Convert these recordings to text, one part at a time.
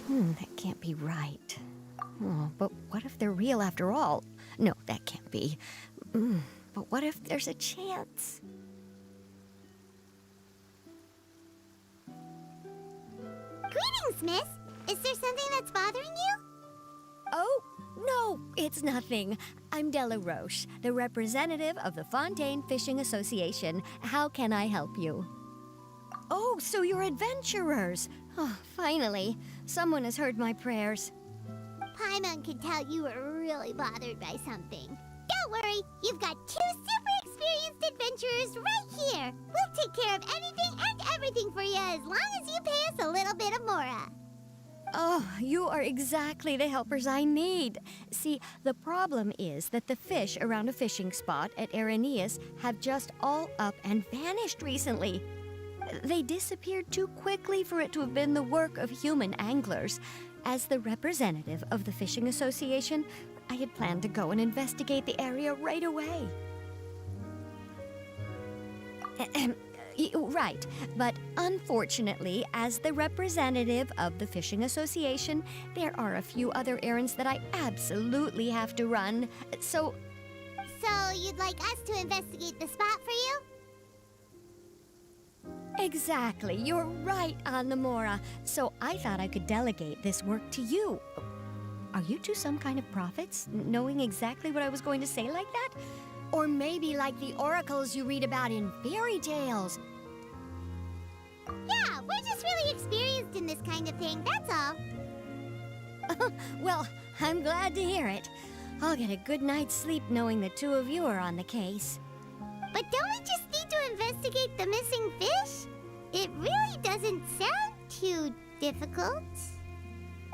That can't be right. Oh, but what if they're real after all? No, that can't be. But what if there's a chance? Greetings, miss. Is there something that's bothering you? Oh, no, it's nothing. I'm Della Roche, the representative of the Fontaine Fishing Association. How can I help you? Oh, so you're adventurers. Oh, finally. Someone has heard my prayers. Paimon could tell you were really bothered by something. Don't worry, you've got two super experienced adventurers right here. We'll take care of anything and everything for you as long as you pay us a little bit of mora. Oh, you are exactly the helpers I need. See, the problem is that the fish around a fishing spot at Irenaeus have just all up and vanished recently. They disappeared too quickly for it to have been the work of human anglers. As the representative of the Fishing Association, I had planned to go and investigate the area right away. Right, but unfortunately, as the representative of the Fishing Association, there are a few other errands that I absolutely have to run. So you'd like us to investigate the spot for you? exactly, you're right on the Mora. So I thought I could delegate this work to you. Are you two some kind of prophets, knowing exactly what I was going to say like that? Or maybe like the oracles you read about in fairy tales. Yeah, we're just really experienced in this kind of thing, that's all. Well, I'm glad to hear it. I'll get a good night's sleep knowing the two of you are on the case. But don't we just need to investigate the missing fish? It really doesn't sound too difficult.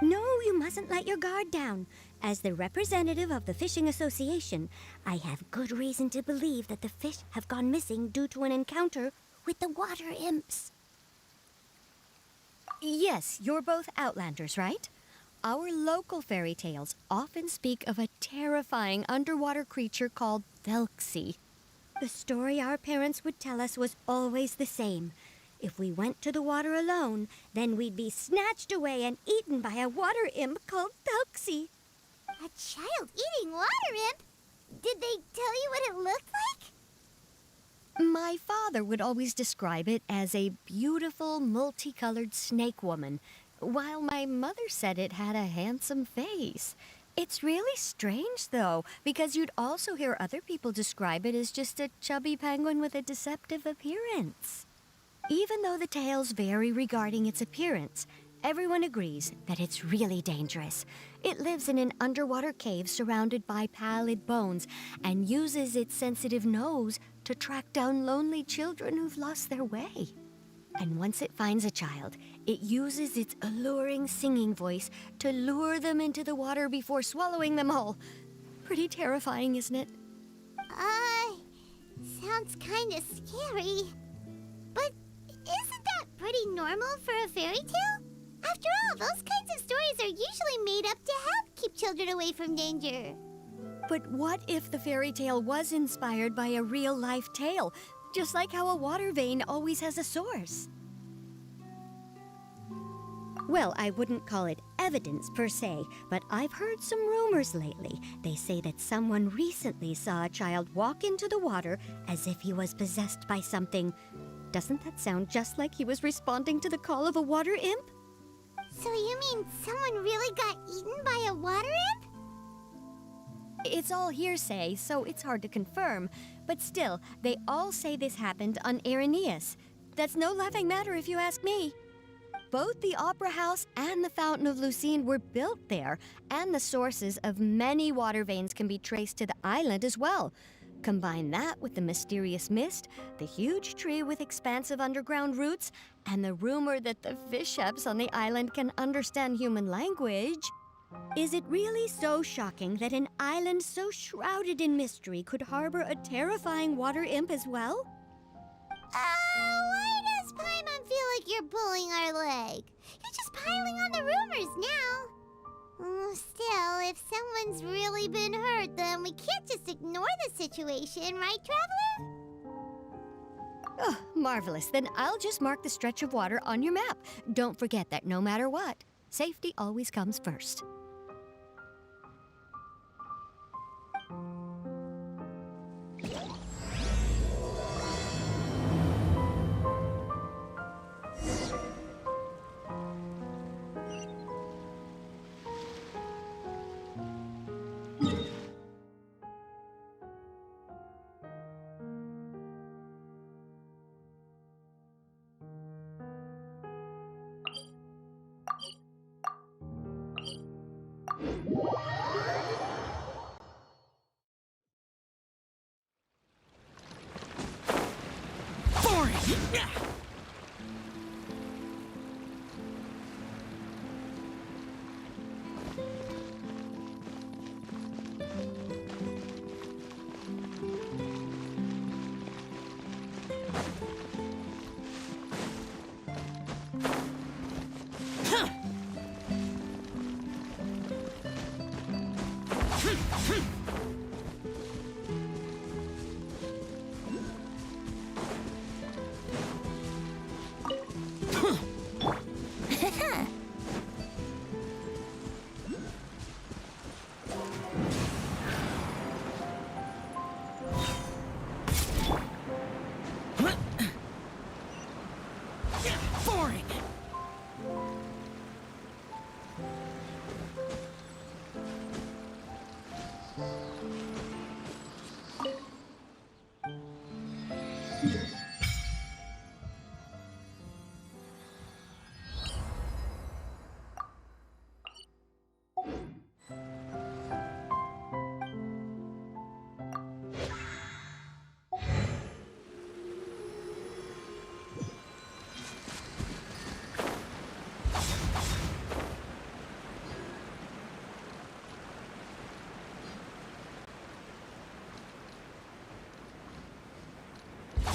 No, you mustn't let your guard down. As the representative of the Fishing Association, I have good reason to believe that the fish have gone missing due to an encounter with the water imps. Yes, you're both Outlanders, right? Our local fairy tales often speak of a terrifying underwater creature called Thelxie. The story our parents would tell us was always the same. If we went to the water alone, then we'd be snatched away and eaten by a water imp called Thelxie. A child eating water imp? Did they tell you what it looked like? My father would always describe it as a beautiful, multicolored snake woman, while my mother said it had a handsome face. It's really strange, though, because you'd also hear other people describe it as just a chubby penguin with a deceptive appearance. Even though the tales vary regarding its appearance, everyone agrees that it's really dangerous. It lives in an underwater cave surrounded by pallid bones and uses its sensitive nose to track down lonely children who've lost their way. And once it finds a child, it uses its alluring singing voice to lure them into the water before swallowing them all. Pretty terrifying, isn't it? Sounds kinda scary. But isn't that pretty normal for a fairy tale? After all, those kinds of stories are usually made up to help keep children away from danger. But what if the fairy tale was inspired by a real-life tale, just like how a water vein always has a source? Well, I wouldn't call it evidence per se, but I've heard some rumors lately. They say that someone recently saw a child walk into the water as if he was possessed by something. Doesn't that sound just like he was responding to the call of a water imp? So you mean someone really got eaten by a water imp? It's all hearsay, so it's hard to confirm. But still, they all say this happened on Irenaeus. That's no laughing matter if you ask me. Both the Opera House and the Fountain of Lucine were built there, and the sources of many water veins can be traced to the island as well. Combine that with the mysterious mist, the huge tree with expansive underground roots, and the rumor that the fish apes on the island can understand human language. Is it really so shocking that an island so shrouded in mystery could harbor a terrifying water imp as well? Why does Paimon feel like you're pulling our leg? You're just piling on the rumors now. Still, if someone's really been hurt, then we can't just ignore the situation, right, Traveler? Oh, marvelous. Then I'll just mark the stretch of water on your map. Don't forget that no matter what, safety always comes first.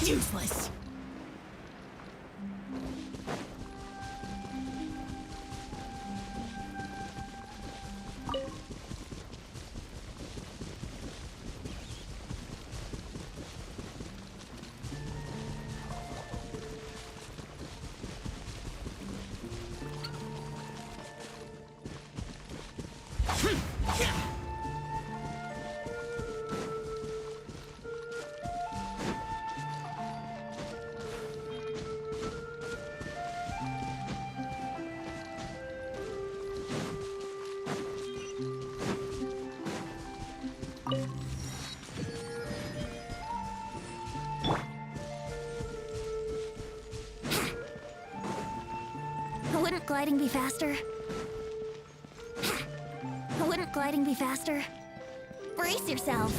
Useless. Wouldn't gliding be faster? Wouldn't gliding be faster? Brace yourselves.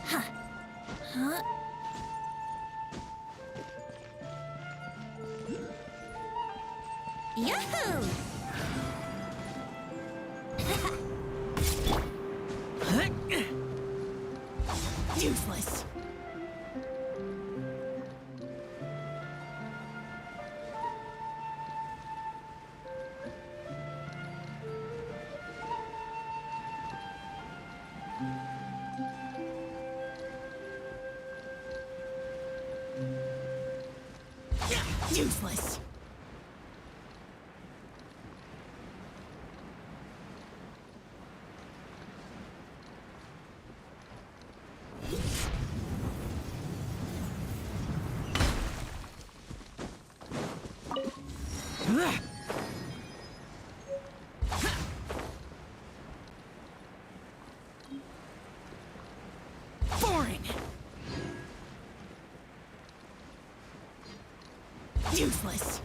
Huh. Huh? Yahoo! Useless. Useless. Boring. Useless.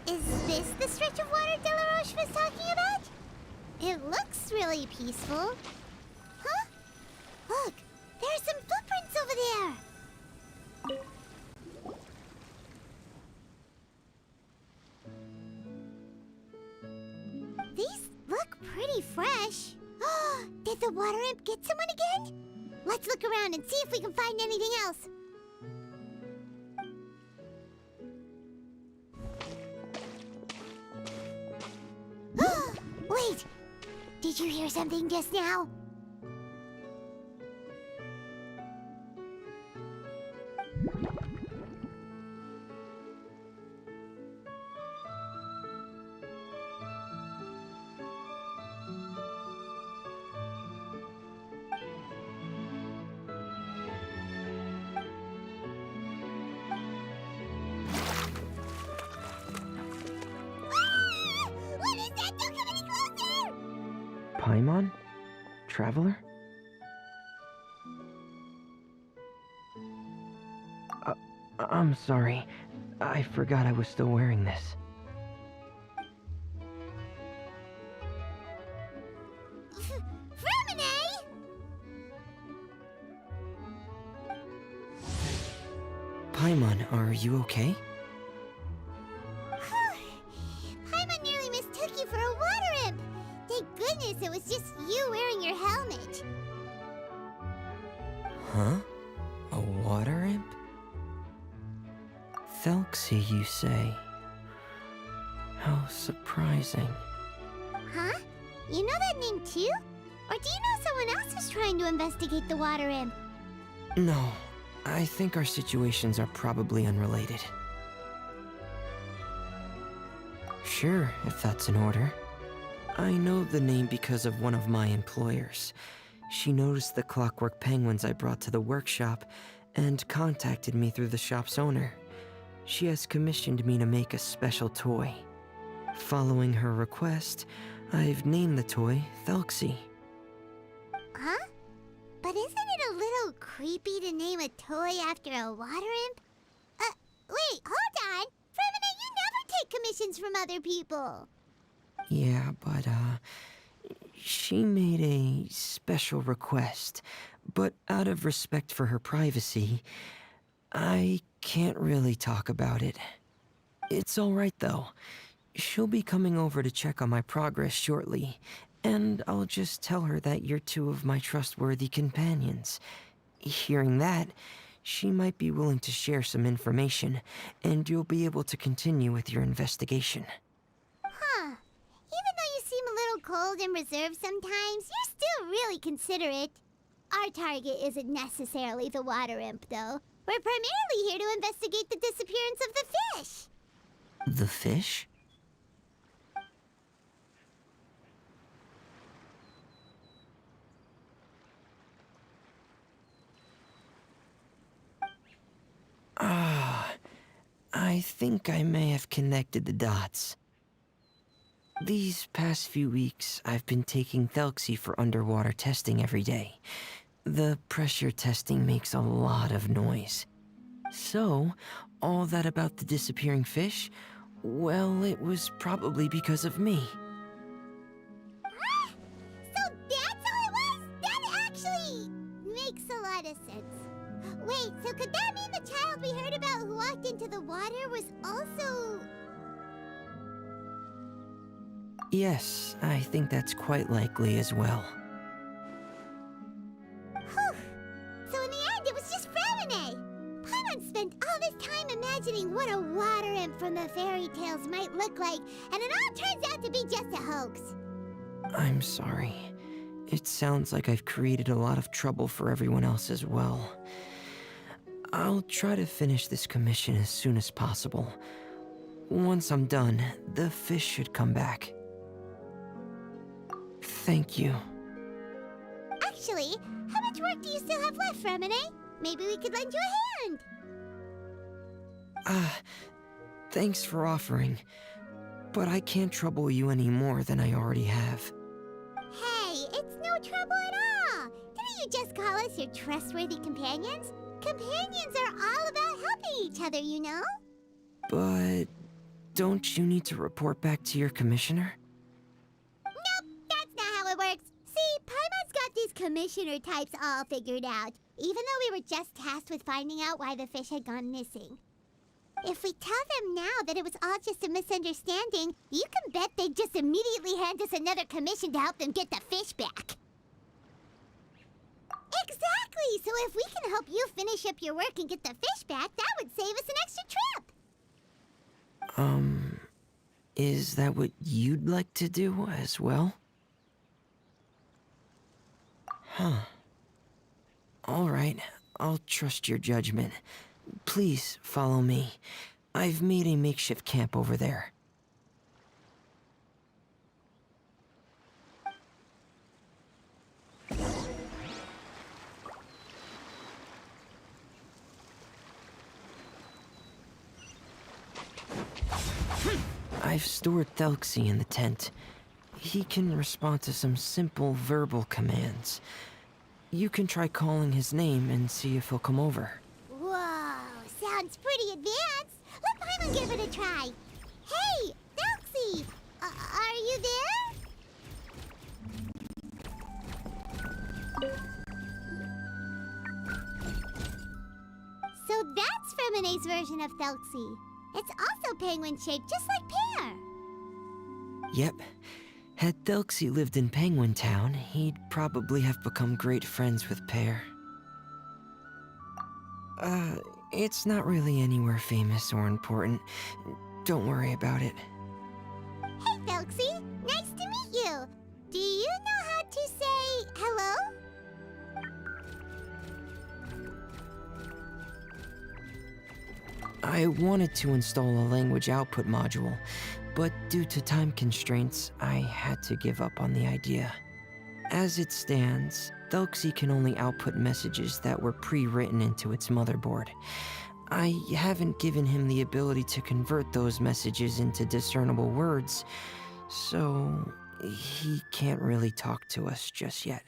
Is this the stretch of water Delaroche was talking about? It looks really peaceful. Huh? Look, there are some footprints over there. These pretty fresh. Did the water imp get someone again? Let's look around and see if we can find anything else. Wait! Did you hear something just now? What is that? Don't come any closer! Paimon? Traveler? I'm sorry. I forgot I was still wearing this. Fremine! Paimon, are you okay? Paimon nearly mistook you for a water imp. Thank goodness it was just you wearing your helmet. Huh? A water imp? Thelxie, you say? How surprising. Huh? You know that name too? Or do you know someone else who's trying to investigate the water imp? No, I think our situations are probably unrelated. Sure, if that's in order. I know the name because of one of my employers. She noticed the clockwork penguins I brought to the workshop and contacted me through the shop's owner. She has commissioned me to make a special toy. Following her request, I've named the toy Thelxie. Huh? But isn't it a little creepy to name a toy after a water imp? Wait, hold on! Fremine, you never take commissions from other people! Yeah, but, she made a special request, but out of respect for her privacy, I can't really talk about it. It's alright though. She'll be coming over to check on my progress shortly, and I'll just tell her that you're two of my trustworthy companions. Hearing that, she might be willing to share some information, and you'll be able to continue with your investigation. Huh. Even though you seem a little cold and reserved sometimes, you're still really considerate. Our target isn't necessarily the water imp, though. We're primarily here to investigate the disappearance of the fish. The fish? I think I may have connected the dots. These past few weeks, I've been taking Thelxie for underwater testing every day. The pressure testing makes a lot of noise. So, all that about the disappearing fish? Well, it was probably because of me. Ah! So that's all it was? That actually makes a lot of sense. Wait, so could that mean the child we heard about who walked into the water was also... Yes, I think that's quite likely as well. Whew. So in the end, it was just Fremine. Paimon spent all this time imagining what a water imp from the fairy tales might look like, and it all turns out to be just a hoax. I'm sorry. It sounds like I've created a lot of trouble for everyone else as well. I'll try to finish this commission as soon as possible. Once I'm done, the fish should come back. Thank you. Actually, how much work do you still have left, Fremine? Maybe we could lend you a hand. Thanks for offering. But I can't trouble you any more than I already have. Hey, it's no trouble at all. Didn't you just call us your trustworthy companions? Companions are all about helping each other, you know? But don't you need to report back to your commissioner? Nope, that's not how it works. See, Paimon's got these commissioner types all figured out, even though we were just tasked with finding out why the fish had gone missing. If we tell them now that it was all just a misunderstanding, you can bet they'd just immediately hand us another commission to help them get the fish back. Exactly! So if we can help you finish up your work and get the fish back, that would save us an extra trip. Is that what you'd like to do as well? Huh. All right, I'll trust your judgment. Please follow me. I've made a makeshift camp over there. I've stored Thelxie in the tent. He can respond to some simple verbal commands. You can try calling his name and see if he'll come over. Whoa, sounds pretty advanced. Let Paimon give it a try. Hey, Thelxie, are you there? So that's Fremone's version of Thelxie. It's also penguin-shaped, just like Pear. Yep. Had Thelxie lived in Penguin Town, he'd probably have become great friends with Pear. It's not really anywhere famous or important. Don't worry about it. Hey, Thelxie, nice to meet you. Do you know how to say hello? I wanted to install a language output module, but due to time constraints, I had to give up on the idea. As it stands, Thelxie can only output messages that were pre-written into its motherboard. I haven't given him the ability to convert those messages into discernible words, so he can't really talk to us just yet.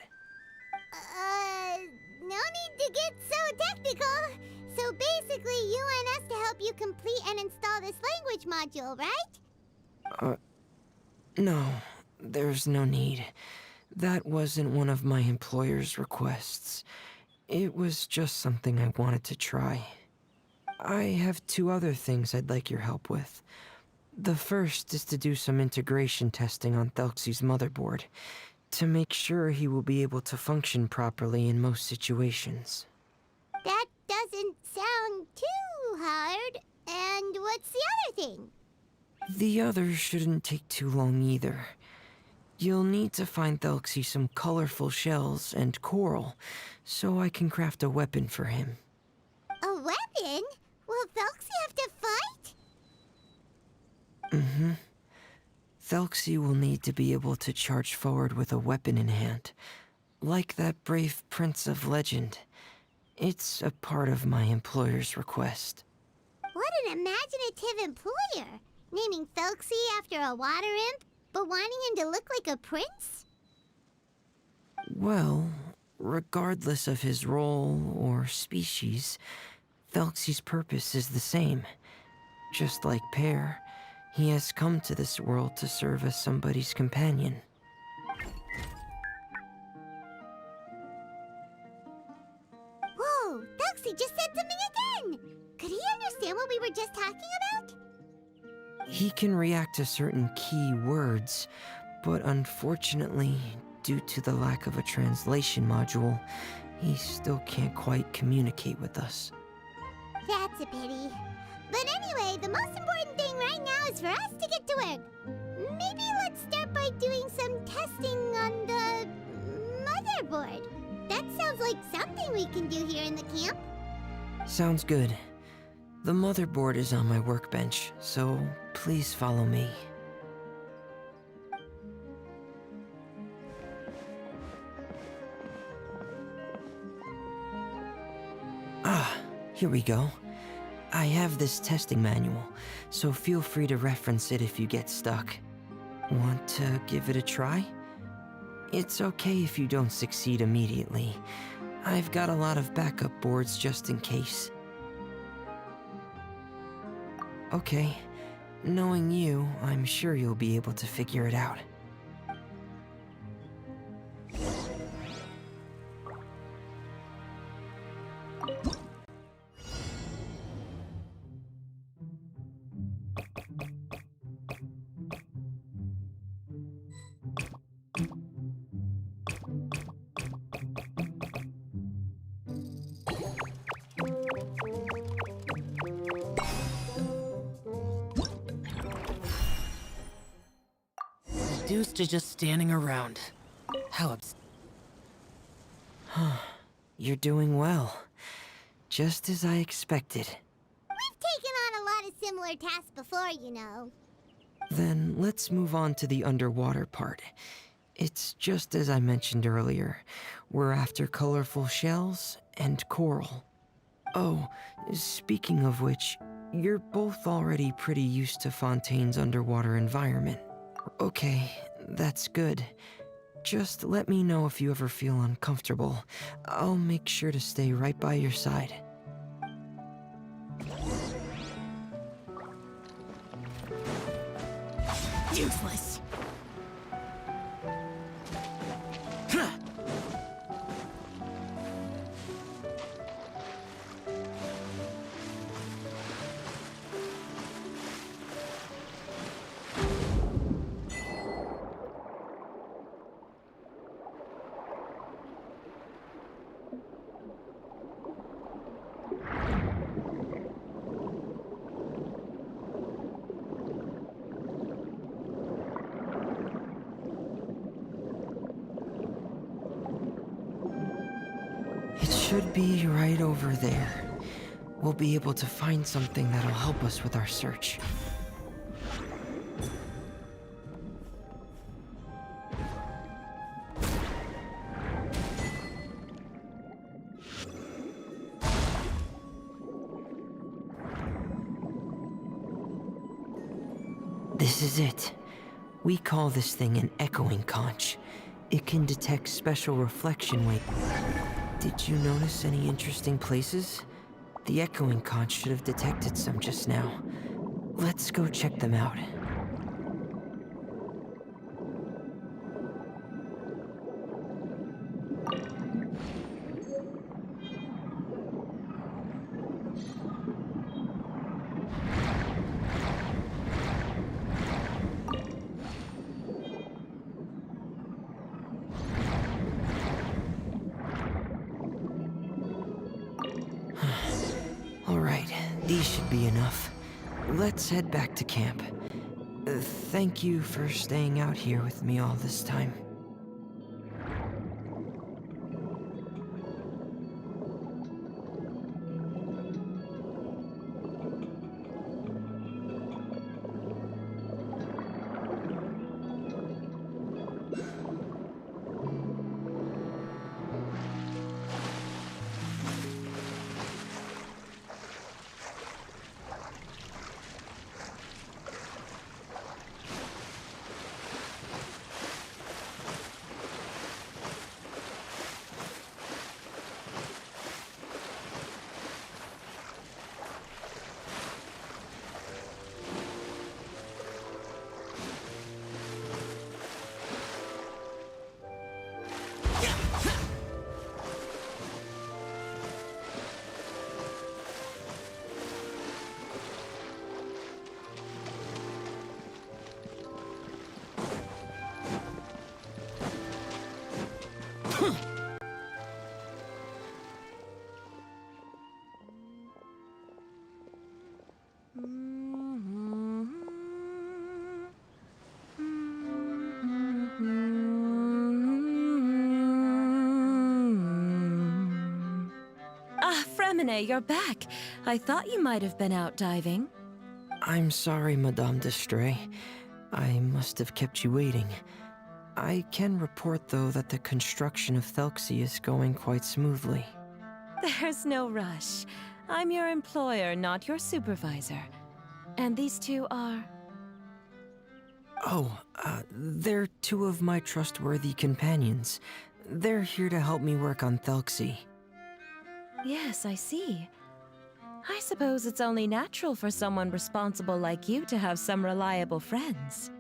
No need to get so technical. So basically, you want us to help you complete and install this language module, right? No, there's no need. That wasn't one of my employer's requests. It was just something I wanted to try. I have 2 other things I'd like your help with. The first is to do some integration testing on Thelxie's motherboard, to make sure he will be able to function properly in most situations. That doesn't sound too hard. And what's the other thing? The other shouldn't take too long either. You'll need to find Thelxie some colorful shells and coral, so I can craft a weapon for him. A weapon? Will Thelxie have to fight? Mm-hmm. Thelxie will need to be able to charge forward with a weapon in hand, like that brave prince of legend. It's a part of my employer's request. What an imaginative employer! Naming Thelxie after a water imp, but wanting him to look like a prince? Well, regardless of his role or species, Thelxie's purpose is the same. Just like Pear, he has come to this world to serve as somebody's companion. Whoa, Thelxie just said something again! Could he understand what we were just talking about? He can react to certain key words, but unfortunately, due to the lack of a translation module, he still can't quite communicate with us. That's a pity. But anyway, the most important thing right now is for us to get to work. Maybe let's start by doing some testing on the motherboard. That sounds like something we can do here in the camp. Sounds good. The motherboard is on my workbench, so please follow me. Here we go. I have this testing manual, so feel free to reference it if you get stuck. Want to give it a try? It's okay if you don't succeed immediately. I've got a lot of backup boards just in case. Okay, knowing you, I'm sure you'll be able to figure it out. Reduced to just standing around. How You're doing well. Just as I expected. We've taken on a lot of similar tasks before, you know. Then let's move on to the underwater part. It's just as I mentioned earlier. We're after colorful shells and coral. Oh, speaking of which, you're both already pretty used to Fontaine's underwater environment. Okay, that's good. Just let me know if you ever feel uncomfortable. I'll make sure to stay right by your side. useless? It should be right over there. We'll be able to find something that'll help us with our search. This is it. We call this thing an echoing conch. It can detect special reflection wave. Did you notice any interesting places? The echoing conch should have detected some just now. Let's go check them out. Alright, these should be enough. Let's head back to camp. Thank you for staying out here with me all this time. Ah, Fremine, you're back. I thought you might have been out diving. I'm sorry, Madame d'Estrée. I must have kept you waiting. I can report, though, that the construction of Thelxie is going quite smoothly. There's no rush. I'm your employer, not your supervisor. And these two are... Oh, they're two of my trustworthy companions. They're here to help me work on Thelxie. Yes, I see. I suppose it's only natural for someone responsible like you to have some reliable friends.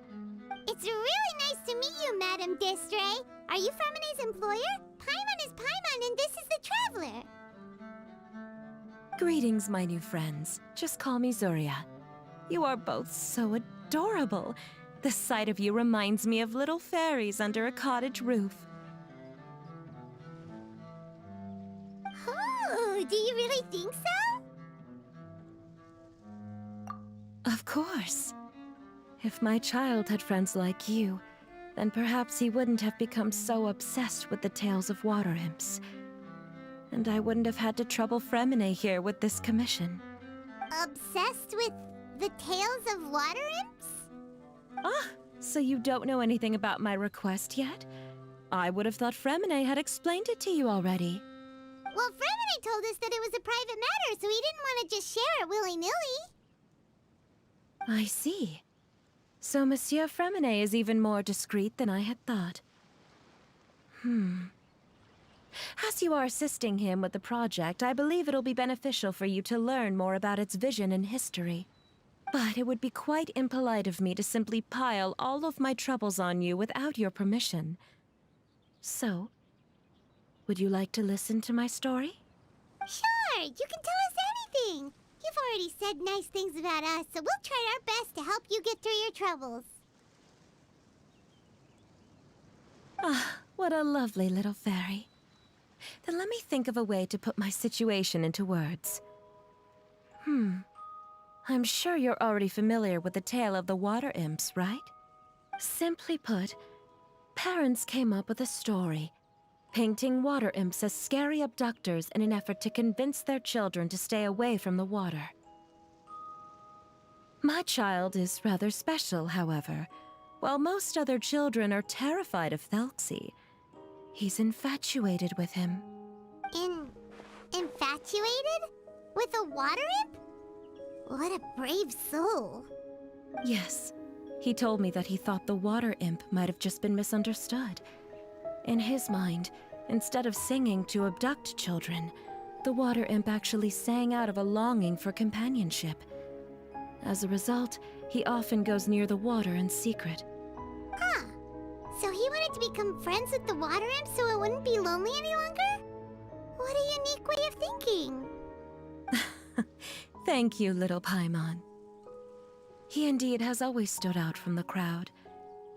It's really nice to meet you, Madame d'Estrée. Are you Fremine's employer? Paimon is Paimon, and this is the Traveler. Greetings, my new friends. Just call me Zuria. You are both so adorable. The sight of you reminds me of little fairies under a cottage roof. Oh, do you really think so? Of course. If my child had friends like you, then perhaps he wouldn't have become so obsessed with the tales of water imps. And I wouldn't have had to trouble Fremine here with this commission. Obsessed with the tales of water imps? Ah, so you don't know anything about my request yet? I would have thought Fremine had explained it to you already. Well, Fremine told us that it was a private matter, so he didn't want to just share it willy-nilly. I see. So Monsieur Fremine is even more discreet than I had thought. As you are assisting him with the project, I believe it'll be beneficial for you to learn more about its vision and history. But it would be quite impolite of me to simply pile all of my troubles on you without your permission. So, would you like to listen to my story? Sure, you can tell us anything. You've already said nice things about us, so we'll try our best to help you get through your troubles. Ah, what a lovely little fairy. Then let me think of a way to put my situation into words. I'm sure you're already familiar with the tale of the water imps, right? Simply put, parents came up with a story, painting water imps as scary abductors in an effort to convince their children to stay away from the water. My child is rather special, however. While most other children are terrified of Thelxie, he's infatuated with him. Infatuated? With a water imp? What a brave soul. Yes, he told me that he thought the water imp might have just been misunderstood. In his mind, instead of singing to abduct children, the water imp actually sang out of a longing for companionship. As a result, he often goes near the water in secret. Huh. So he wanted to become friends with the water imp so it wouldn't be lonely any longer? What a unique way of thinking. Thank you, little Paimon. He indeed has always stood out from the crowd.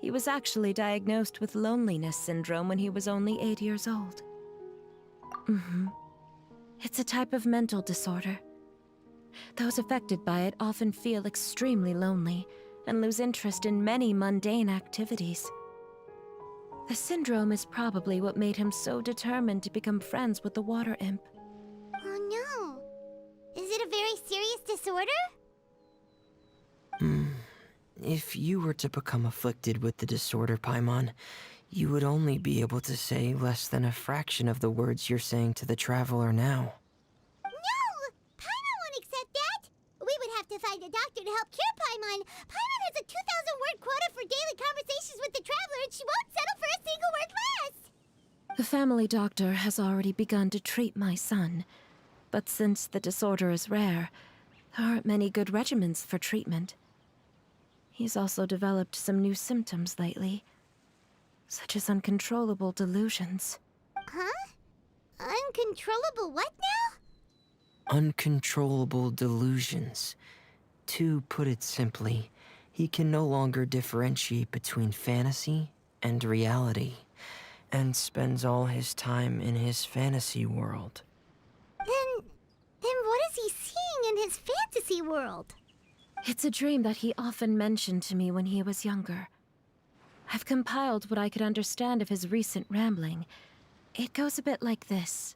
He was actually diagnosed with loneliness syndrome when he was only 8 years old. It's a type of mental disorder. Those affected by it often feel extremely lonely and lose interest in many mundane activities. The syndrome is probably what made him so determined to become friends with the water imp. Oh no. Is it a very serious disorder? If you were to become afflicted with the disorder, Paimon, you would only be able to say less than a fraction of the words you're saying to the traveler now. No! Paimon won't accept that! We would have to find a doctor to help cure Paimon. Paimon has a 2,000-word quota for daily conversations with the traveler, and she won't settle for a single word less! The family doctor has already begun to treat my son, but since the disorder is rare, there aren't many good regimens for treatment. He's also developed some new symptoms lately, such as uncontrollable delusions. Huh? Uncontrollable what now? Uncontrollable delusions. To put it simply, he can no longer differentiate between fantasy and reality, and spends all his time in his fantasy world. Then what is he seeing in his fantasy world? It's a dream that he often mentioned to me when he was younger. I've compiled what I could understand of his recent rambling. It goes a bit like this.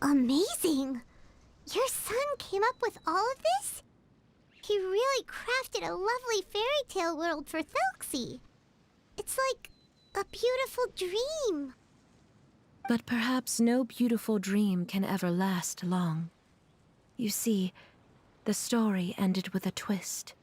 Amazing! Your son came up with all of this? He really crafted a lovely fairy tale world for Thelxie. It's like a beautiful dream. But perhaps no beautiful dream can ever last long. You see, the story ended with a twist.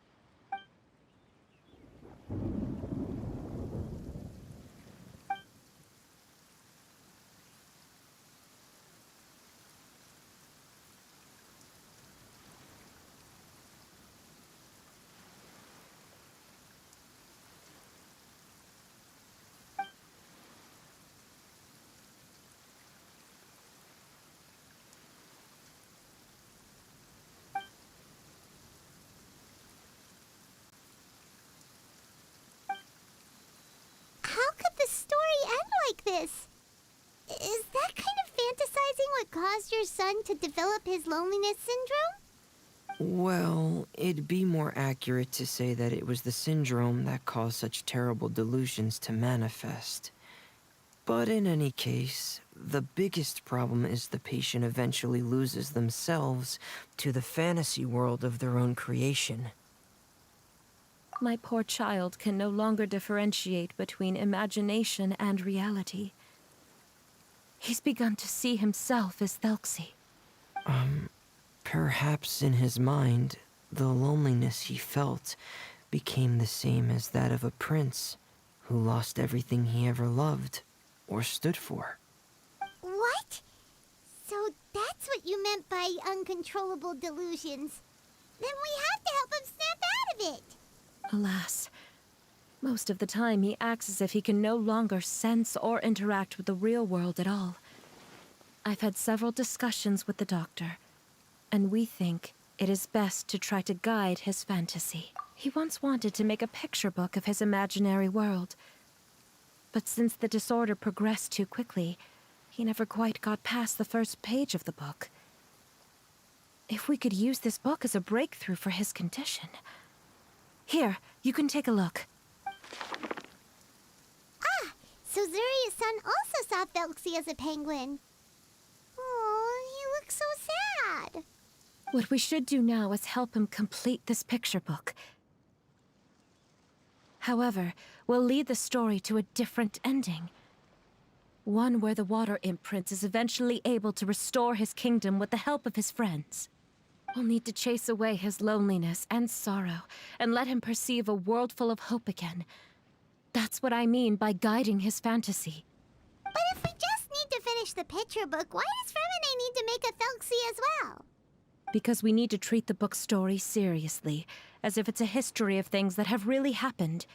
caused your son to develop his loneliness syndrome? Well, it'd be more accurate to say that it was the syndrome that caused such terrible delusions to manifest. But in any case, the biggest problem is the patient eventually loses themselves to the fantasy world of their own creation. My poor child can no longer differentiate between imagination and reality. He's begun to see himself as Thelxie. Perhaps in his mind, the loneliness he felt became the same as that of a prince who lost everything he ever loved or stood for. What? So that's what you meant by uncontrollable delusions. Then we have to help him snap out of it. Alas, most of the time he acts as if he can no longer sense or interact with the real world at all. I've had several discussions with the doctor, and we think it is best to try to guide his fantasy. He once wanted to make a picture book of his imaginary world, but since the disorder progressed too quickly, he never quite got past the first page of the book. If we could use this book as a breakthrough for his condition... Here, you can take a look. So Zuria's son also saw Thelxie as a penguin. Oh, he looks so sad. What we should do now is help him complete this picture book. However, we'll lead the story to a different ending. One where the Water Imp Prince is eventually able to restore his kingdom with the help of his friends. We'll need to chase away his loneliness and sorrow, and let him perceive a world full of hope again. That's what I mean by guiding his fantasy. But if we just need to finish the picture book, why does Fremine need to make a Thelxie as well? Because we need to treat the book's story seriously, as if it's a history of things that have really happened.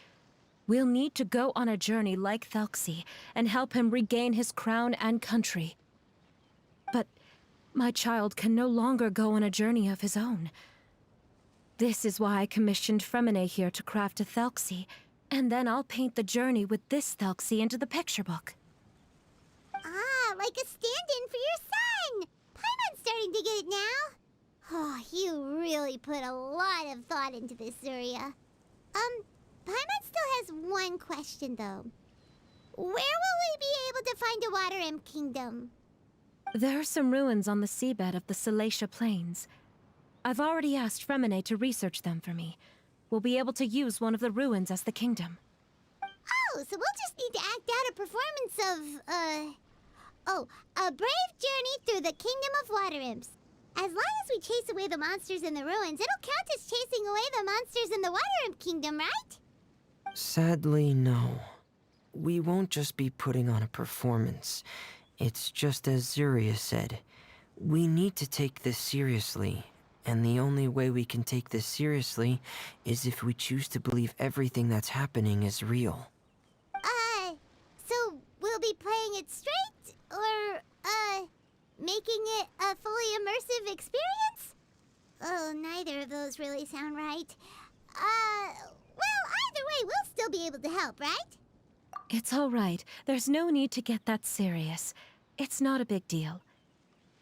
We'll need to go on a journey like Thelxie, and help him regain his crown and country. But my child can no longer go on a journey of his own. This is why I commissioned Fremine here to craft a Thelxie, and then I'll paint the journey with this Thelxie into the picture book. Ah, like a stand-in for your son! Paimon's starting to get it now. Oh, you really put a lot of thought into this, Zuria. Paimon still has one question, though. Where will we be able to find a Water Imp Kingdom? There are some ruins on the seabed of the Thelxie Plains. I've already asked Fremine to research them for me. We'll be able to use one of the ruins as the kingdom. Oh, so we'll just need to act out a performance of, a brave journey through the Kingdom of Water Imps. As long as we chase away the monsters in the ruins, it'll count as chasing away the monsters in the Water Imp Kingdom, right? Sadly, no. We won't just be putting on a performance. It's just as Zuria said. We need to take this seriously, and the only way we can take this seriously is if we choose to believe everything that's happening is real. So we'll be playing it straight, or, making it a fully immersive experience? Oh, neither of those really sound right. Well, either way, we'll still be able to help, right? It's all right. There's no need to get that serious. It's not a big deal.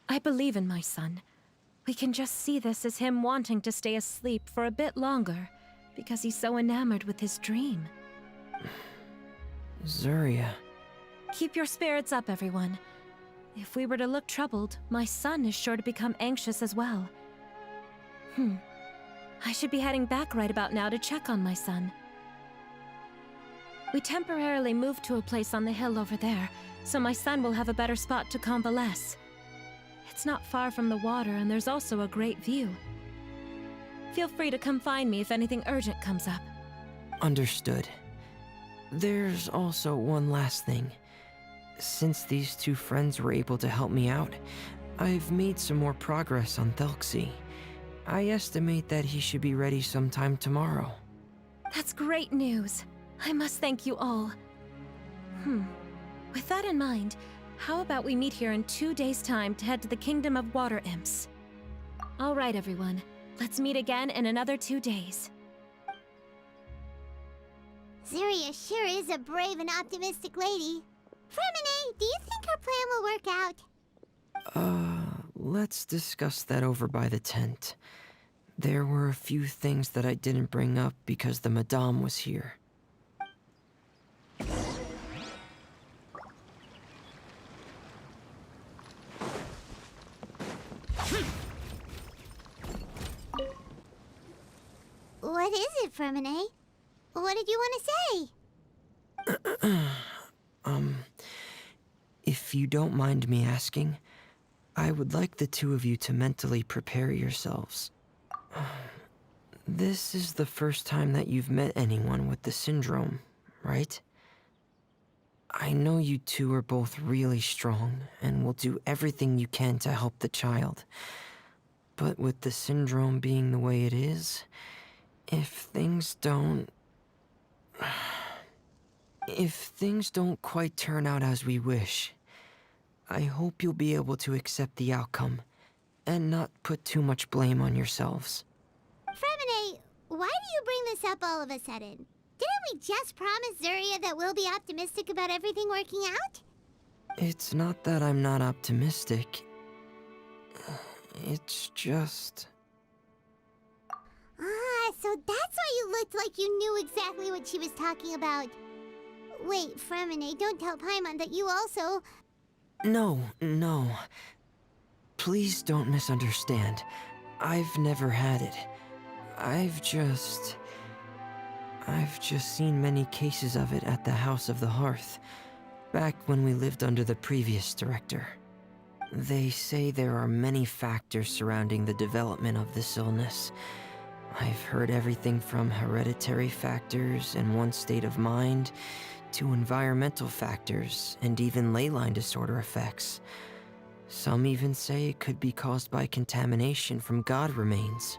I believe in my son. We can just see this as him wanting to stay asleep for a bit longer, because he's so enamored with his dream. Zuria. Keep your spirits up, everyone. If we were to look troubled, my son is sure to become anxious as well. I should be heading back right about now to check on my son. We temporarily moved to a place on the hill over there, so my son will have a better spot to convalesce. It's not far from the water, and there's also a great view. Feel free to come find me if anything urgent comes up. Understood. There's also one last thing. Since these two friends were able to help me out, I've made some more progress on Thelxie. I estimate that he should be ready sometime tomorrow. That's great news. I must thank you all. With that in mind, how about we meet here in 2 days' time to head to the Kingdom of Water Imps? All right, everyone. Let's meet again in another 2 days. Zuria sure is a brave and optimistic lady. Fremine, do you think her plan will work out? let's discuss that over by the tent. There were a few things that I didn't bring up because the Madame was here. What is it, Fremine? What did you want to say? If you don't mind me asking, I would like the two of you to mentally prepare yourselves. This is the first time that you've met anyone with the syndrome, right? I know you two are both really strong and will do everything you can to help the child. But with the syndrome being the way it is, if things don't quite turn out as we wish, I hope you'll be able to accept the outcome and not put too much blame on yourselves. Fremine, why do you bring this up all of a sudden? Didn't we just promise Zuria that we'll be optimistic about everything working out? It's not that I'm not optimistic. It's just... Ah, so that's why you looked like you knew exactly what she was talking about. Wait, Fremine, don't tell Paimon that you also... No. Please don't misunderstand. I've never had it. I've just seen many cases of it at the House of the Hearth, back when we lived under the previous director. They say there are many factors surrounding the development of this illness. I've heard everything from hereditary factors and one's state of mind, to environmental factors and even ley line disorder effects. Some even say it could be caused by contamination from god remains.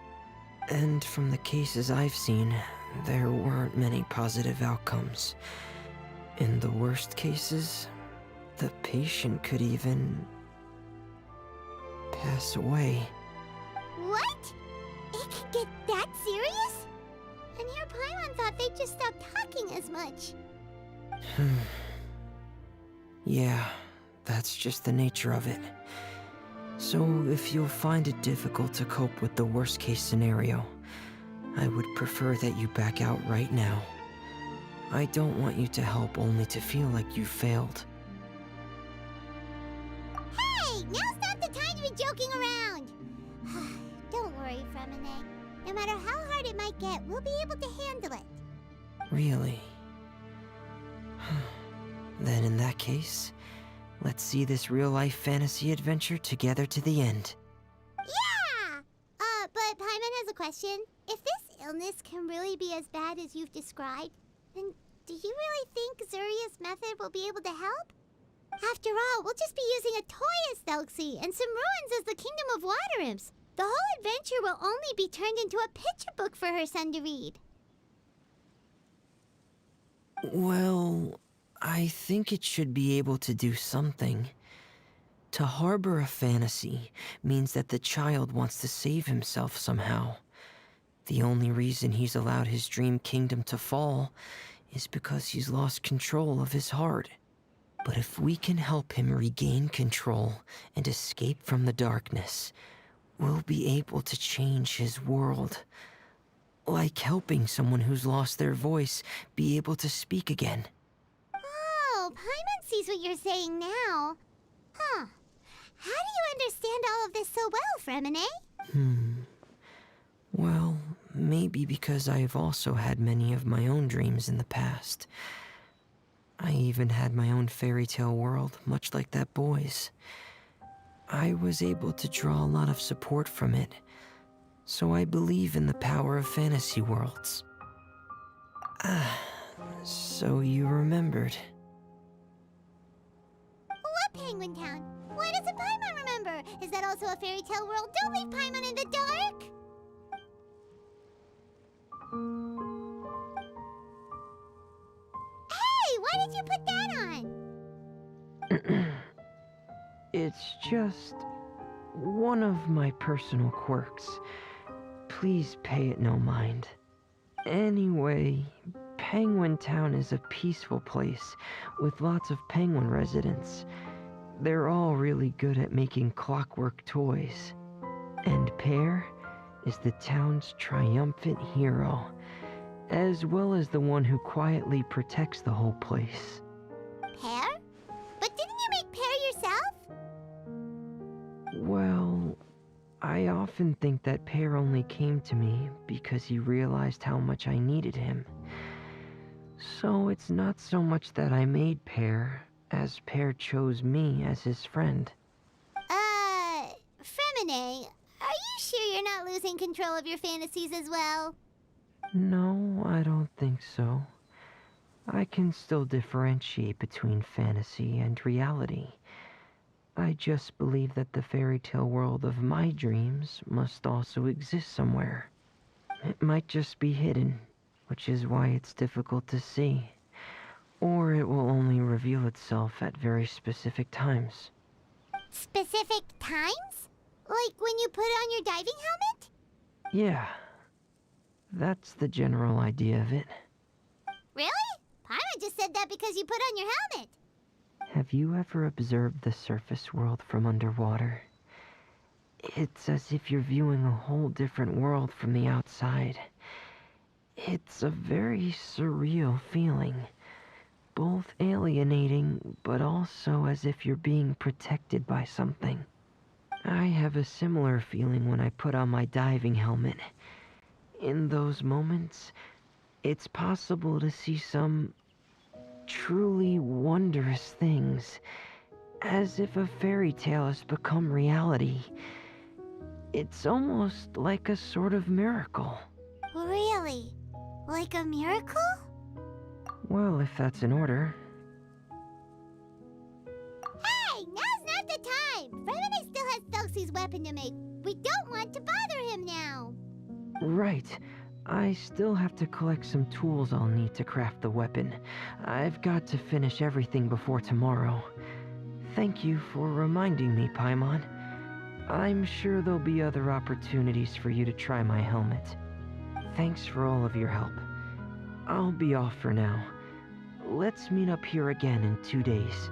And from the cases I've seen, there weren't many positive outcomes. In the worst cases, the patient could even pass away. What? It could get that serious? And here Paimon thought they'd just stop talking as much. Yeah, that's just the nature of it. So if you'll find it difficult to cope with the worst case scenario, I would prefer that you back out right now. I don't want you to help only to feel like you failed. Hey, now's not the time to be joking around. Don't worry, Fremine. No matter how hard it might get, we'll be able to handle it. Really? Then in that case, let's see this real-life fantasy adventure together to the end. Yeah! But Paimon has a question. If this illness can really be as bad as you've described, then do you really think Zuria's method will be able to help? After all, we'll just be using a toy as Thelxie and some ruins as the Kingdom of Water Imps. The whole adventure will only be turned into a picture book for her son to read. Well, I think it should be able to do something. To harbor a fantasy means that the child wants to save himself somehow. The only reason he's allowed his dream kingdom to fall is because he's lost control of his heart. But if we can help him regain control and escape from the darkness, we'll be able to change his world. Like helping someone who's lost their voice be able to speak again. Oh, Paimon sees what you're saying now. Huh. How do you understand all of this so well, Fremine? Well, maybe because I have also had many of my own dreams in the past. I even had my own fairy tale world, much like that boy's. I was able to draw a lot of support from it, so I believe in the power of fantasy worlds. So you remembered. What Penguin Town? Why doesn't Paimon remember? Is that also a fairy tale world? Don't leave Paimon in the dark! Hey, why did you put that on? It's just one of my personal quirks. Please pay it no mind. Anyway, Penguin Town is a peaceful place with lots of penguin residents. they're all really good at making clockwork toys. And Pear is the town's triumphant hero, as well as the one who quietly protects the whole place. Pear? But didn't you make Pear yourself? Well, I often think that Pear only came to me because he realized how much I needed him. So it's not so much that I made Pear, as Pear chose me as his friend. Fremine, are you sure you're not losing control of your fantasies as well? No, I don't think so. I can still differentiate between fantasy and reality. I just believe that the fairy tale world of my dreams must also exist somewhere. It might just be hidden, which is why it's difficult to see. Or it will only reveal itself at very specific times. Specific times? Like when you put on your diving helmet? Yeah, that's the general idea of it. Really? Paimon just said that because you put on your helmet. Have you ever observed the surface world from underwater? It's as if you're viewing a whole different world from the outside. It's a very surreal feeling. Both alienating, but also as if you're being protected by something. I have a similar feeling when I put on my diving helmet. In those moments, it's possible to see some truly wondrous things, as if a fairy tale has become reality. It's almost like a sort of miracle. Really? Like a miracle? Well, if that's in order. Hey, now's not the time! Fremine still has Thelxie's weapon to make. We don't want to bother him now. Right. I still have to collect some tools I'll need to craft the weapon. I've got to finish everything before tomorrow. Thank you for reminding me, Paimon. I'm sure there'll be other opportunities for you to try my helmet. Thanks for all of your help. I'll be off for now. Let's meet up here again in 2 days.